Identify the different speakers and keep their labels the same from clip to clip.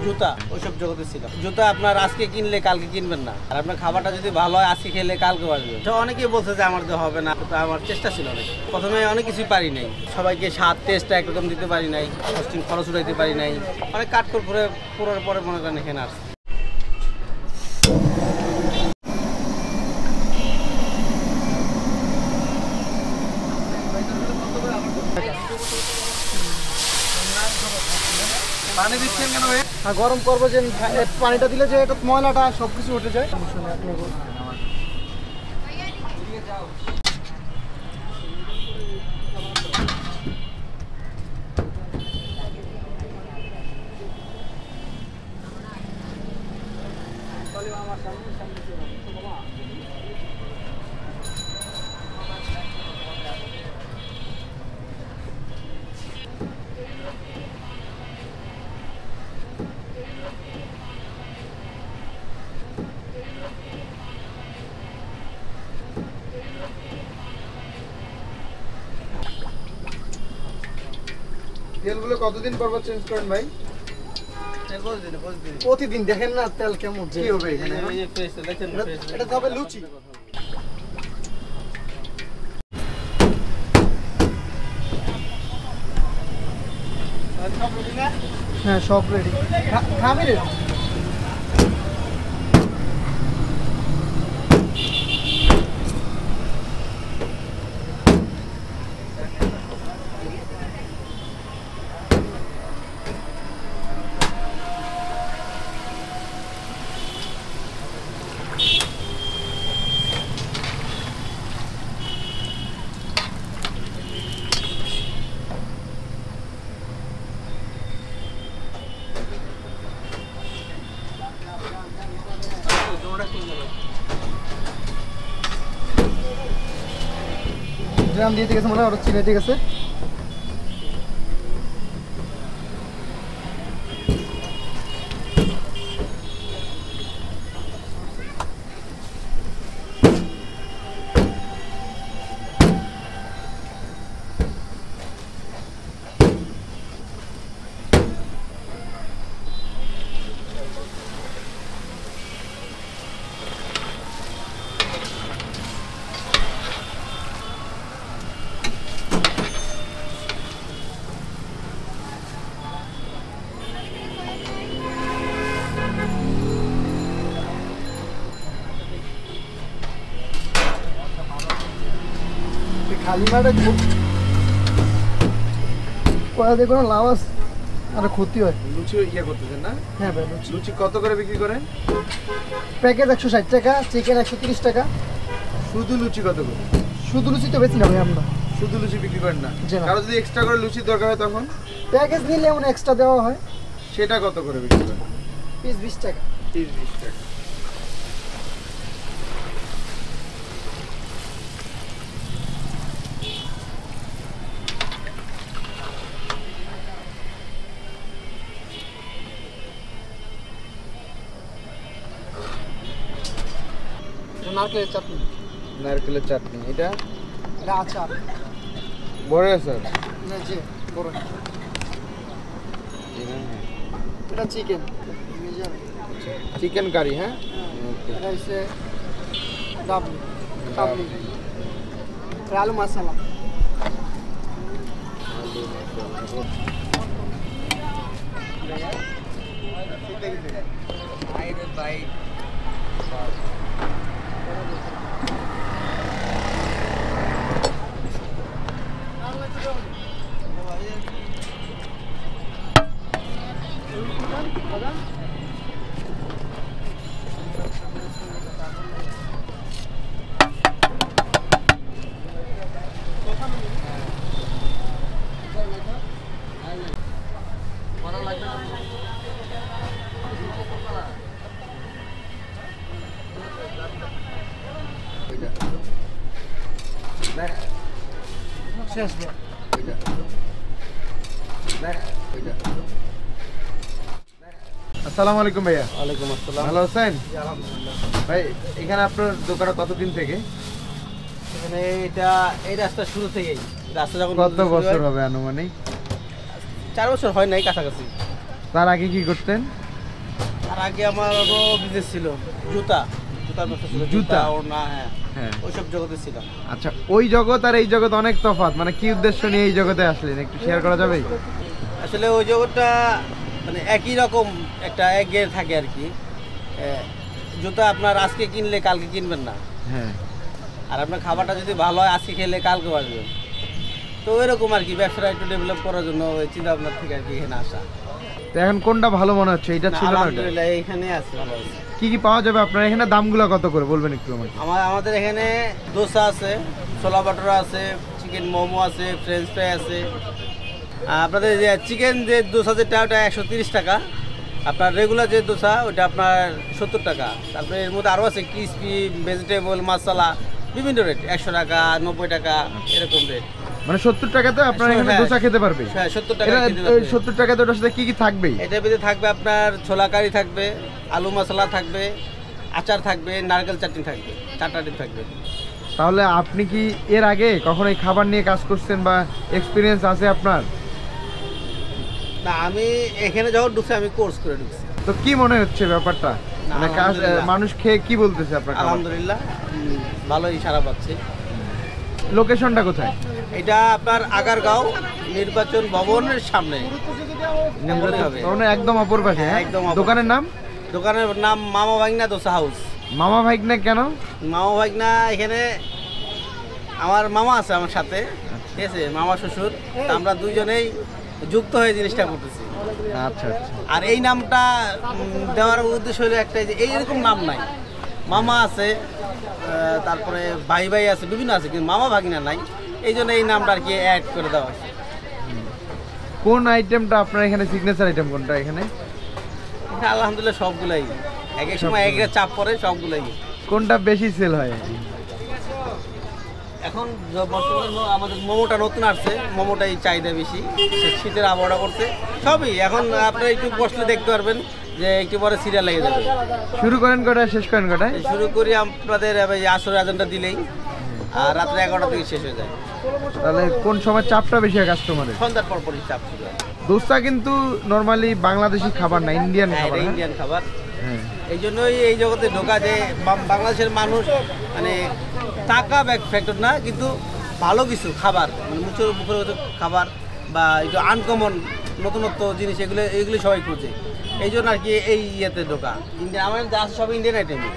Speaker 1: জুতা ওইসব জগতে ছিলাম। জুতা আপনার আজকে কিনলে কালকে কিনবেন না, আর আপনার খাবারটা যদি ভালো হয় আজকে খেলে কালকে আসবে। তো অনেকেই বলছে যে আমার তো হবে না, তো আমার চেষ্টা ছিল অনেক। প্রথমে অনেক কিছুই পারি নাই, সবাইকে স্বাদ টেস্টটা একরকম দিতে পারি নাই, কস্টিং খরচ উঠাইতে পারি নাই, অনেক কাঠখড় করে পুরোর পরে মনে করেন এখানে আসছে।
Speaker 2: পানি দিচ্ছেন কেন ভাই?
Speaker 3: গরম করবো যে পানিটা দিলে যে এটা ময়লাটা সব কিছু উঠে যায়।
Speaker 2: তেলগুলো কতদিন পর পর চেঞ্জ করেন ভাই?
Speaker 3: প্রতিদিন দেখেন না তেল কেমন
Speaker 2: কি হবে এখানে?
Speaker 3: এটা তো হবে লুচি। হ্যাঁ সব রেডি। খাবি রে? ড্রাম দিয়ে গেছে মনে হয়, ওরা চিনে দিয়ে গেছে। খালি মাঠে কয়া দিয়ে কোনো লাভ আছে আর ক্ষতি হয়।
Speaker 2: লুচি ইয়ে করতেছেন না?
Speaker 3: হ্যাঁ ভাই
Speaker 2: লুচি কত করে বিক্রি করেন?
Speaker 3: প্যাকেজ 160 টাকা, চিকেন 130 টাকা।
Speaker 2: শুধু লুচি কত করে?
Speaker 3: শুধু লুচি তো বেশি না ভাই আমরা।
Speaker 2: শুধু লুচি বিক্রি করেন না?
Speaker 3: জি না।
Speaker 2: কারো যদি এক্সট্রা করে লুচি দরকার হয় তখন?
Speaker 3: প্যাকেজ নিলে এমন এক্সট্রা দেওয়া হয়।
Speaker 2: সেটা কত করে বিক্রি করেন?
Speaker 3: পিস 20 টাকা।
Speaker 2: পিস 20 টাকা।
Speaker 3: নারকেলের চাটনি।
Speaker 2: নারকেলের চাটনি। এটা
Speaker 3: এটা আচার।
Speaker 2: বড় আচার
Speaker 3: না জি বড়। এটা চিকেন।
Speaker 2: Chicken curry. হ্যাঁ
Speaker 3: এটা হচ্ছে ডাবলি। ডাবলি। আলু মশলা।
Speaker 2: আসসালামু আলাইকুম ভাইয়া।
Speaker 1: ওয়ালাইকুম আসসালাম।
Speaker 2: ভালো আছেন?
Speaker 1: জি আলহামদুলিল্লাহ।
Speaker 2: ভাই এখানে আপনার দোকানে কতদিন থেকে?
Speaker 1: এখানে এটা এই রাস্তা শুরু থেকেই, রাস্তা যখন
Speaker 2: কত বছর হবে আনুমানিক?
Speaker 1: 4 বছর হয় নাই, কাছাকাছি।
Speaker 2: তার আগে কি করতেন?
Speaker 1: আর আগে আমারও বিজনেস ছিল, জুতার ব্যবসা ছিল,
Speaker 2: জুতা?
Speaker 1: ওড়না, হ্যাঁ
Speaker 2: হ্যাঁ।
Speaker 1: ওইসব জগতে ছিলাম।
Speaker 2: আচ্ছা, ওই জগৎ আর এই জগৎ অনেক তফাৎ, মানে কি উদ্দেশ্য নিয়ে এই জগতে আসলেন একটু শেয়ার করা যাবে?
Speaker 1: আসলে ওই জগৎটা মানে একই রকম একটা একঘেয়ে থাকে আর কি। জুতা আপনার আজকে কিনলে কালকে কিনবেন না,
Speaker 2: হ্যাঁ।
Speaker 1: আর আপনার খাবারটা যদি ভালো হয় আজকে খেলে কালকে আসবেন। তো এরকম আর কি, ব্যবসাটা একটু ডেভেলপ করার জন্য ওই চিন্তা ভাবনা থেকে আর কি এখানে আসা।
Speaker 2: তো এখন কোনটা ভালো মনে হচ্ছে, এটা
Speaker 1: না,
Speaker 2: ছিল না ওটা?
Speaker 1: আলহামদুলিল্লাহ এখানে আছে, ভালো আছে।
Speaker 2: কি কি পাওয়া যাবে আপনার এখানে, দামগুলো কত করে বলবেন একটু আমাকে?
Speaker 1: আমাদের এখানে দোসা আছে, ছোলা বাটোরা আছে, চিকেন মোমো আছে, ফ্রেঞ্চ ফ্রাই আছে। আপনাদের যে চিকেন যে দোসা যেটা ওটা 130 টাকা, আপনার রেগুলার যে দোসা ওটা আপনার 70 টাকা। তারপরে এর মধ্যে আরও আছে ক্রিসপি, ভেজিটেবল, মশলা, বিভিন্ন রেট, 100 টাকা, 90 টাকা, এরকম রেট।
Speaker 2: মানে 70 টাকাতে আপনার এখানে
Speaker 1: হ্যাঁ।
Speaker 2: দোসা খেতে পারবে?
Speaker 1: হ্যাঁ, 70 টাকা
Speaker 2: এটা
Speaker 1: খেতে পারবে।
Speaker 2: 70 টাকাতে ওটার সাথে কি কি থাকবে?
Speaker 1: এটার ভিতরে থাকবে আপনার ছোলা কারি থাকবে, আলু মশলা থাকবে, আচার থাকবে, নারকেল চাটনি থাকবে, চাটনি থাকবে।
Speaker 2: তাহলে আপনি কি এর আগে কখনো এই খাবার নিয়ে কাজ করছেন বা এক্সপিরিয়েন্স আছে আপনার?
Speaker 1: না, আমি এখানে যখন ঢুকছি আমি কোর্স করে ঢুকছি।
Speaker 2: তো কি মনে হচ্ছে ব্যাপারটা, মানে কাজ
Speaker 1: আলহামদুলিল্লাহ।
Speaker 2: মানুষ খেয়ে কি বলতেছে আপনার খাবার?
Speaker 1: আলহামদুলিল্লাহ ভালোই সারা পাচ্ছি।
Speaker 2: লোকেশনটা কোথায়?
Speaker 1: এটা আপনার আগারগাঁও নির্বাচন ভবনের সামনে বললেই হবে।
Speaker 2: মানে একদম অপর পাশে?
Speaker 1: হ্যাঁ,
Speaker 2: হ্যাঁ?
Speaker 1: একদম অপর।
Speaker 2: দোকানের নাম?
Speaker 1: দোকানের নাম মামা ভাগনা দোসা হাউস।
Speaker 2: মামা ভাইগনা কেন?
Speaker 1: মামা ভাগনা এখানে আমার মামা আছে আমার সাথে, ঠিক আছে, মামা শ্বশুর। তা আমরা দুইজনেই যুক্ত হয়ে জিনিসটা করতেছি।
Speaker 2: আচ্ছা আচ্ছা।
Speaker 1: আর এই নামটা দেওয়ার উদ্দেশ্য হলো একটাই, যে এইরকম নাম নাই। মামা আছে, তারপরে ভাই ভাই আছে, বিভিন্ন আছে, কিন্তু মামা ভাগিনা নাই। এই জন্য এই নামটা আর কি অ্যাড করে দেওয়া হয়েছে।
Speaker 2: কোন আইটেমটা আপনার এখানে সিগনেচার আইটেম কোনটা এখানে?
Speaker 1: এখানে আলহামদুলিল্লাহ সবগুলাই, এক এক সময় এক এক চাপ পড়ে, সবগুলাই।
Speaker 2: কোনটা বেশি সেল হয়?
Speaker 1: এখন বর্তমানে আমাদের মোমোটা নতুন আসছে, মোমোটাই চাহিদা বেশি। শীতের আবহাওয়া করতে সবই এখন আপনারা একটু বসলে দেখতে পারবেন যে একটু পরে সিরিয়াল লেগে যাবে।
Speaker 2: শুরু করেন কটায়, শেষ করেন কটায়?
Speaker 1: শুরু করি আপনাদের আসরের আজানটা দিলেই, আর রাত্রে 11টা থেকে শেষ হয়ে যায়।
Speaker 2: তাহলে কোন সময় চাপটা বেশি হয় কাস্টমারের?
Speaker 1: সন্ধ্যার পরপরই চাপ শুরু হয়।
Speaker 2: দোসা কিন্তু নরমালি বাংলাদেশি খাবার না, ইন্ডিয়ান
Speaker 1: হ্যাঁ,
Speaker 2: খাবার।
Speaker 1: এটা
Speaker 2: হ্যাঁ?
Speaker 1: ইন্ডিয়ান খাবার।
Speaker 2: হ্যাঁ।
Speaker 1: এই জন্যই এই জগতে ঢোকা, যে বাংলাদেশের মানুষ মানে টাকা ফ্যাক্টর না, কিন্তু ভালো কিছু খাবার, মানে মুখের খাবার বা একটু আনকমন নতুনত্ব জিনিস, এগুলো সবাই খুঁজে। এই জন্য আর কি এই ইয়েতে ঢোকা। ইন্ডিয়ান আমার যা আছে সব ইন্ডিয়ান আইটেমই,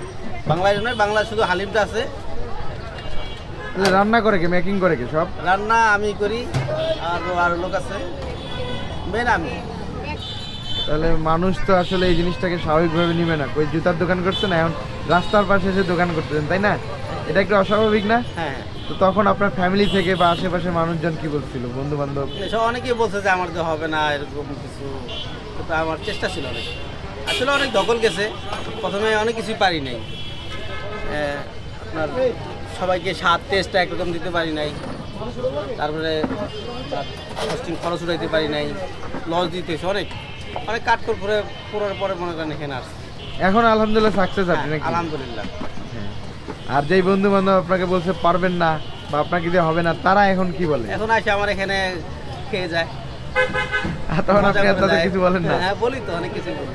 Speaker 1: বাংলাদেশ নয়। বাংলা শুধু হালিমটা আছে।
Speaker 2: তাহলে রান্না করে কে, মেকিং করে কে সব?
Speaker 1: রান্না আমি করি, আর লোক আছে, মেন আমি।
Speaker 2: তাহলে মানুষ তো আসলে এই জিনিসটাকে স্বাভাবিকভাবে নিবে না। ওই জুতার দোকান করছেন, এখন রাস্তার পাশে এসে দোকান করতেছেন, তাই না? এটা একটু অস্বাভাবিক না?
Speaker 1: হ্যাঁ,
Speaker 2: তো তখন আপনার ফ্যামিলি থেকে বা আশেপাশে মানুষজন কি বলছিল, বন্ধু বান্ধব?
Speaker 1: সব অনেকেই বলছে যে আমার তো হবে না এরকম কিছু। তো আমার চেষ্টা ছিল অনেক, আসলে অনেক দখল গেছে। প্রথমে অনেক কিছুই পারি নাই, আপনার সবাইকে স্বাদ টেস্টটা একরকম দিতে পারি নাই। তারপরে কস্টিং খরচ উঠাইতে পারি নাই, লস দিতে হয়েছে অনেক অনেক কাট করে পুরোর পরে মনে করেন এখানে আসছে।
Speaker 2: এখন আলহামদুলিল্লাহ সাকসেস আপনি
Speaker 1: হ্যাঁ,
Speaker 2: নাকি?
Speaker 1: আলহামদুলিল্লাহ।
Speaker 2: হ্যাঁ। আর যেই বন্ধু বান্ধব আপনাকে বলছে পারবেন না বা আপনাকে দিয়ে হবে না, তারা এখন কি বলে?
Speaker 1: এখন আসে আমার এখানে খেয়ে যায়।
Speaker 2: আর তখন
Speaker 1: মজা
Speaker 2: আপনি আর
Speaker 1: করে
Speaker 2: তাদের
Speaker 1: যায়।
Speaker 2: কিছু বলেন না?
Speaker 1: হ্যাঁ, বলি তো, অনেক কিছু বলি।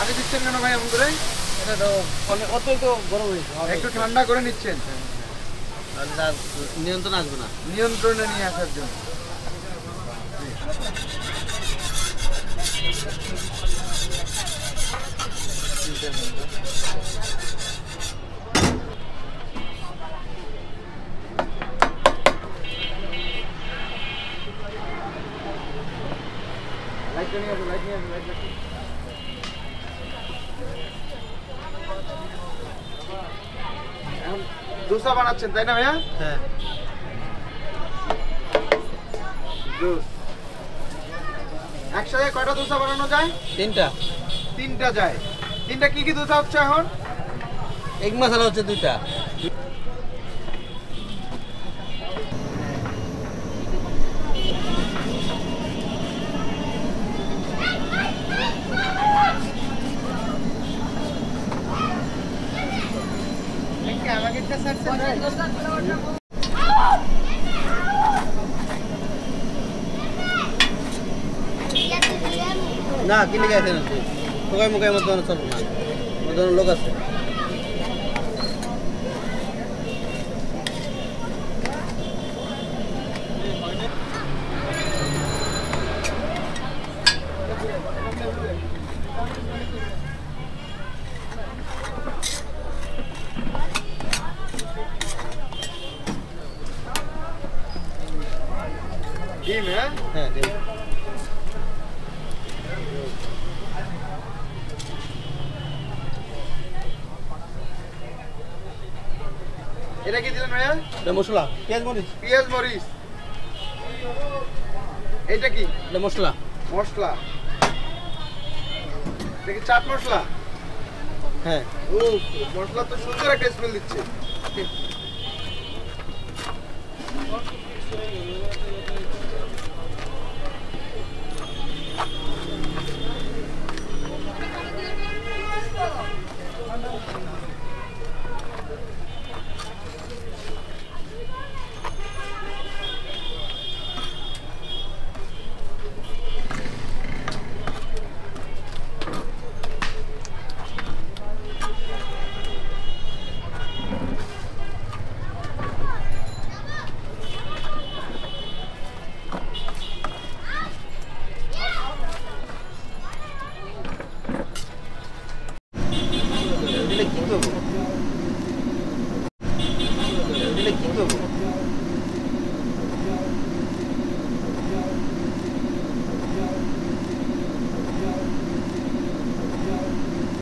Speaker 2: আগে দিচ্ছেন কেন ভাই এমন করে?
Speaker 1: এটা তো অতই তো গরম হয়েছে,
Speaker 2: একটু ঠান্ডা করে নিচ্ছেন
Speaker 1: নিয়ন্ত্রণ আসবে না।
Speaker 2: নিয়ন্ত্রণে নিয়ে আসার জন্য। এখন দোসা বানাচ্ছেন তাই না ভাইয়া?
Speaker 1: হ্যাঁ।
Speaker 2: জুস। একসাথে কয়টা দোসা বানানো যায়?
Speaker 1: 3টা।
Speaker 2: 3টা যায়। 3টা কি কি দোসা হচ্ছে এখন?
Speaker 1: এগ মশলা হচ্ছে 2টা।
Speaker 3: আমাকে একটা সার্চেন ভাই
Speaker 1: না কিনে গেছেন টোকাই মুখাই মধ্যে চলবো না, মধ্যে লোক আছে।
Speaker 2: ডিম, হ্যাঁ?
Speaker 1: হ্যাঁ ঠিক।
Speaker 2: এটা কি দিলেন ভাইয়া?
Speaker 1: এটা মশলা, পেঁয়াজ মরিচ।
Speaker 2: পেঁয়াজ মরিচ। এটা কি?
Speaker 1: এটা মশলা।
Speaker 2: মশলা। এটা কি চাট মশলা?
Speaker 1: হ্যাঁ।
Speaker 2: ও, মশলা তো সুন্দর একটা স্মেল দিচ্ছে।